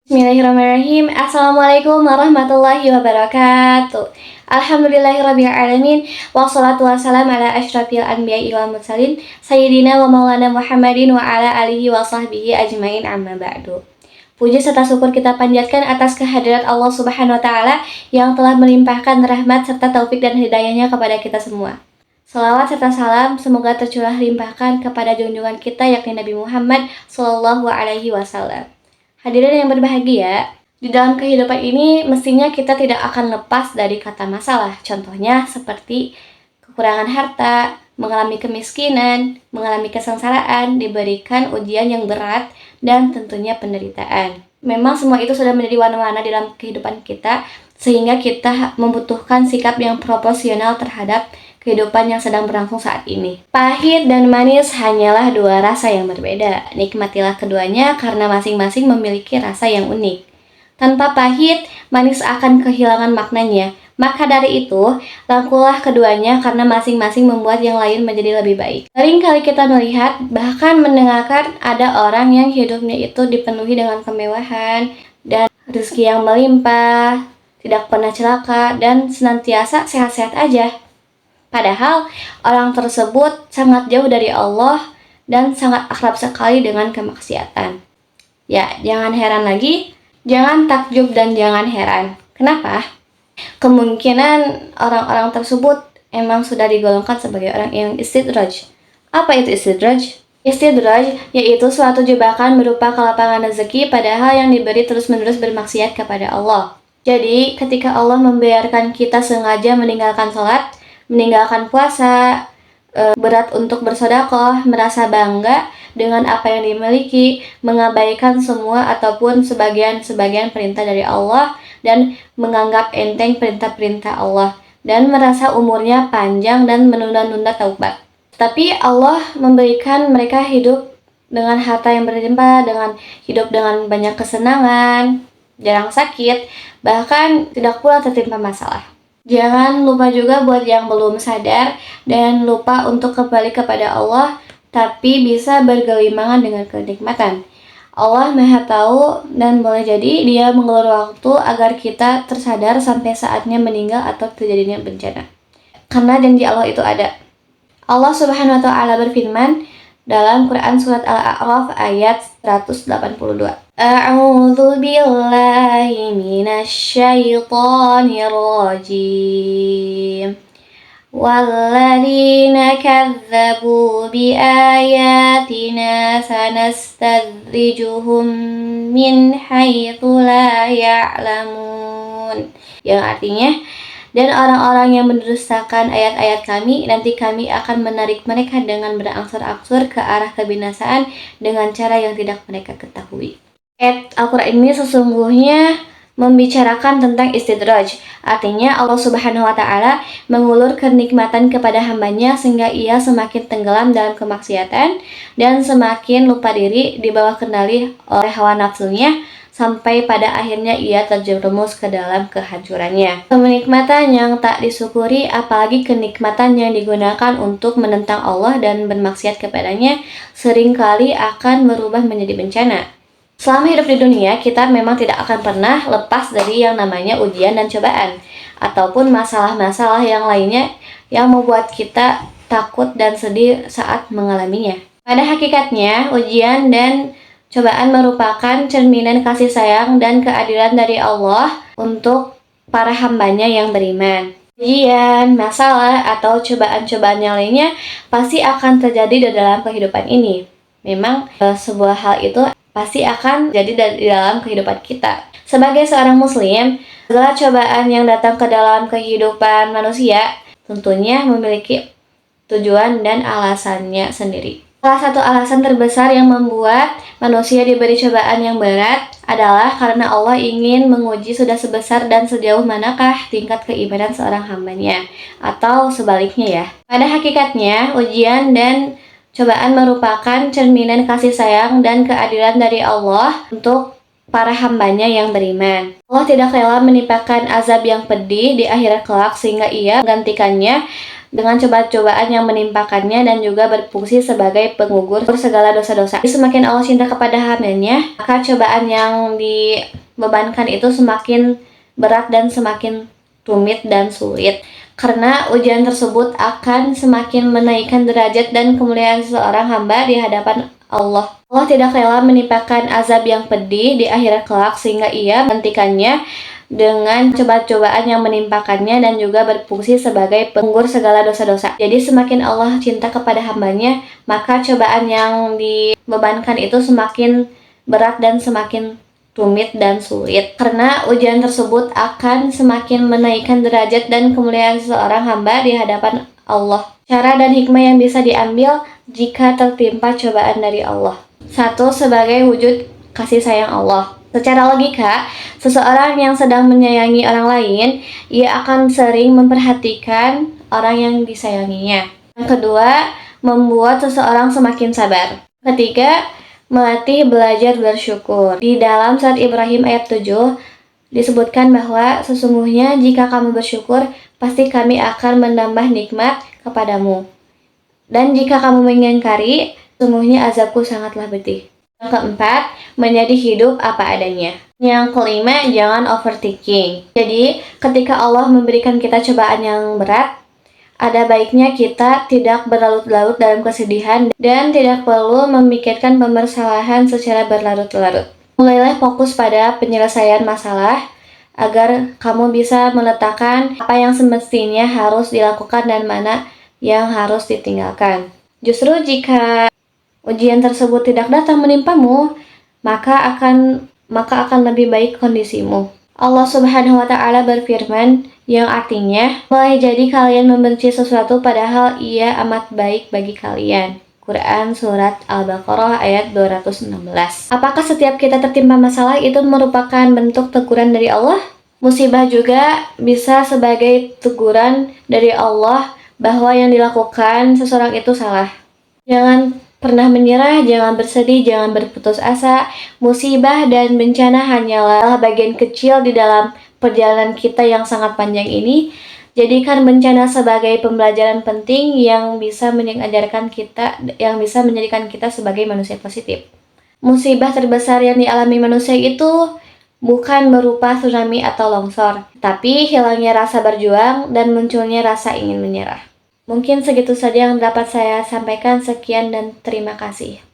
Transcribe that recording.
Bismillahirrahmanirrahim. Assalamualaikum warahmatullahi wabarakatuh. Alhamdulillahirrabbilalamin. Wassalatu wassalamu ala asyrafil anbiya'i wal mursalin Sayyidina wa maulana Muhammadin wa ala alihi wa sahbihi ajmain amma ba'du. Puji serta syukur kita panjatkan atas kehadirat Allah Subhanahu wa Ta'ala yang telah melimpahkan rahmat serta taufik dan hidayahnya kepada kita semua. Salawat serta salam semoga tercurah limpahkan kepada junjungan kita yakni Nabi Muhammad Sallallahu Alaihi Wasallam. Hadirin yang berbahagia, di dalam kehidupan ini mestinya kita tidak akan lepas dari kata masalah. Contohnya seperti kekurangan harta, mengalami kemiskinan, mengalami kesengsaraan, diberikan ujian yang berat, dan tentunya penderitaan. Memang semua itu sudah menjadi warna-warna dalam kehidupan kita, sehingga kita membutuhkan sikap yang proporsional terhadap kehidupan yang sedang berlangsung saat ini. Pahit dan manis hanyalah dua rasa yang berbeda. Nikmatilah keduanya karena masing-masing memiliki rasa yang unik. Tanpa pahit, manis akan kehilangan maknanya. Maka dari itu, rangkulah keduanya karena masing-masing membuat yang lain menjadi lebih baik. Seringkali kita melihat, bahkan mendengarkan ada orang yang hidupnya itu dipenuhi dengan kemewahan dan rezeki yang melimpah, tidak pernah celaka, dan senantiasa sehat-sehat aja. Padahal orang tersebut sangat jauh dari Allah dan sangat akrab sekali dengan kemaksiatan. Ya, jangan heran lagi, jangan takjub dan jangan heran. Kenapa? Kemungkinan orang-orang tersebut emang sudah digolongkan sebagai orang yang istidraj. Apa itu istidraj? Istidraj yaitu suatu jebakan berupa kelapangan rezeki padahal yang diberi terus-menerus bermaksiat kepada Allah. Jadi, ketika Allah membiarkan kita sengaja meninggalkan sholat, meninggalkan puasa, berat untuk bersedekah, merasa bangga dengan apa yang dimiliki, mengabaikan semua ataupun sebagian perintah dari Allah dan menganggap enteng perintah-perintah Allah dan merasa umurnya panjang dan menunda-nunda taubat. Tapi Allah memberikan mereka hidup dengan harta yang berlimpah, dengan hidup dengan banyak kesenangan, jarang sakit, bahkan tidak pula tertimpa masalah. Jangan lupa juga buat yang belum sadar dan lupa untuk kembali kepada Allah, tapi bisa bergelimangan dengan kenikmatan. Allah Maha Tahu dan boleh jadi Dia mengulur waktu agar kita tersadar sampai saatnya meninggal atau terjadinya bencana. Karena janji Allah itu ada. Allah Subhanahu wa Ta'ala berfirman dalam Quran Surat Al-A'raf ayat 182. A'udzu billahi minasy syaithanir rajim. Walladzina kadzdzabu biayatina sanastadrijuhum min haitsu la ya'lamun. Yang artinya, dan orang-orang yang mendustakan ayat-ayat kami, nanti kami akan menarik mereka dengan berangsur-angsur ke arah kebinasaan dengan cara yang tidak mereka ketahui. Ayat Al-Quran ini sesungguhnya membicarakan tentang istidraj. Artinya Allah Subhanahu wa Ta'ala mengulur kenikmatan kepada hambanya sehingga ia semakin tenggelam dalam kemaksiatan dan semakin lupa diri di bawah kendali oleh hawa nafsunya, sampai pada akhirnya ia terjerumus ke dalam kehancurannya. Kenikmatan yang tak disyukuri, apalagi kenikmatan yang digunakan untuk menentang Allah dan bermaksiat kepadanya, seringkali akan berubah menjadi bencana. Selama hidup di dunia, kita memang tidak akan pernah lepas dari yang namanya ujian dan cobaan, ataupun masalah-masalah yang lainnya yang membuat kita takut dan sedih saat mengalaminya. Pada hakikatnya, ujian dan cobaan merupakan cerminan kasih sayang dan keadilan dari Allah untuk para hambanya yang beriman. Ujian, masalah, atau cobaan-cobaan yang lainnya pasti akan terjadi di dalam kehidupan ini. Memang sebuah hal itu pasti akan jadi di dalam kehidupan kita. Sebagai seorang muslim, segala cobaan yang datang ke dalam kehidupan manusia tentunya memiliki tujuan dan alasannya sendiri. Salah satu alasan terbesar yang membuat manusia diberi cobaan yang berat adalah karena Allah ingin menguji sudah sebesar dan sejauh manakah tingkat keimanan seorang hambanya, atau sebaliknya ya. Pada hakikatnya, ujian dan cobaan merupakan cerminan kasih sayang dan keadilan dari Allah untuk para hambanya yang beriman. Allah tidak rela menimpakan azab yang pedih di akhirat kelak sehingga ia menggantikannya dengan cobaan-cobaan yang menimpakannya dan juga berfungsi sebagai penggugur segala dosa-dosa. Semakin Allah cinta kepada hambanya, maka cobaan yang dibebankan itu semakin berat dan semakin rumit dan sulit. Karena ujian tersebut akan semakin menaikkan derajat dan kemuliaan seseorang hamba di hadapan Allah. Allah tidak rela menimpakan azab yang pedih di akhirat kelak sehingga ia menghentikannya dengan cobaan-cobaan yang menimpakannya dan juga berfungsi sebagai penggugur segala dosa-dosa. Jadi semakin Allah cinta kepada hambanya, maka cobaan yang dibebankan itu semakin berat dan semakin rumit dan sulit. Karena ujian tersebut akan semakin menaikkan derajat dan kemuliaan seseorang hamba di hadapan Allah. Cara dan hikmah yang bisa diambil jika tertimpa cobaan dari Allah. 1. Sebagai wujud kasih sayang Allah. Secara logika, seseorang yang sedang menyayangi orang lain, ia akan sering memperhatikan orang yang disayanginya. Yang kedua, membuat seseorang semakin sabar. Ketiga, melatih belajar bersyukur. Di dalam surat Ibrahim ayat 7 disebutkan bahwa sesungguhnya jika kamu bersyukur, pasti kami akan menambah nikmat kepadamu. Dan jika kamu mengingkari, sesungguhnya azabku sangatlah pedih. Yang keempat, menjadi hidup apa adanya. Yang kelima, jangan overthinking. Jadi, ketika Allah memberikan kita cobaan yang berat, ada baiknya kita tidak berlarut-larut dalam kesedihan dan tidak perlu memikirkan pemasalahan secara berlarut-larut. Mulailah fokus pada penyelesaian masalah agar kamu bisa meletakkan apa yang semestinya harus dilakukan dan mana yang harus ditinggalkan. Justru jika ujian tersebut tidak datang menimpamu, maka akan lebih baik kondisimu. Allah Subhanahu wa Ta'ala berfirman yang artinya, boleh jadi kalian membenci sesuatu padahal ia amat baik bagi kalian. Quran Surat Al-Baqarah ayat 216. Apakah setiap kita tertimpa masalah itu merupakan bentuk teguran dari Allah? Musibah juga bisa sebagai teguran dari Allah bahwa yang dilakukan seseorang itu salah. Jangan pernah menyerah, jangan bersedih, jangan berputus asa. Musibah dan bencana hanyalah bagian kecil di dalam perjalanan kita yang sangat panjang ini. Jadikan bencana sebagai pembelajaran penting yang bisa menjadikan kita sebagai manusia positif. Musibah terbesar yang dialami manusia itu bukan berupa tsunami atau longsor, tapi hilangnya rasa berjuang dan munculnya rasa ingin menyerah. Mungkin segitu saja yang dapat saya sampaikan. Sekian dan terima kasih.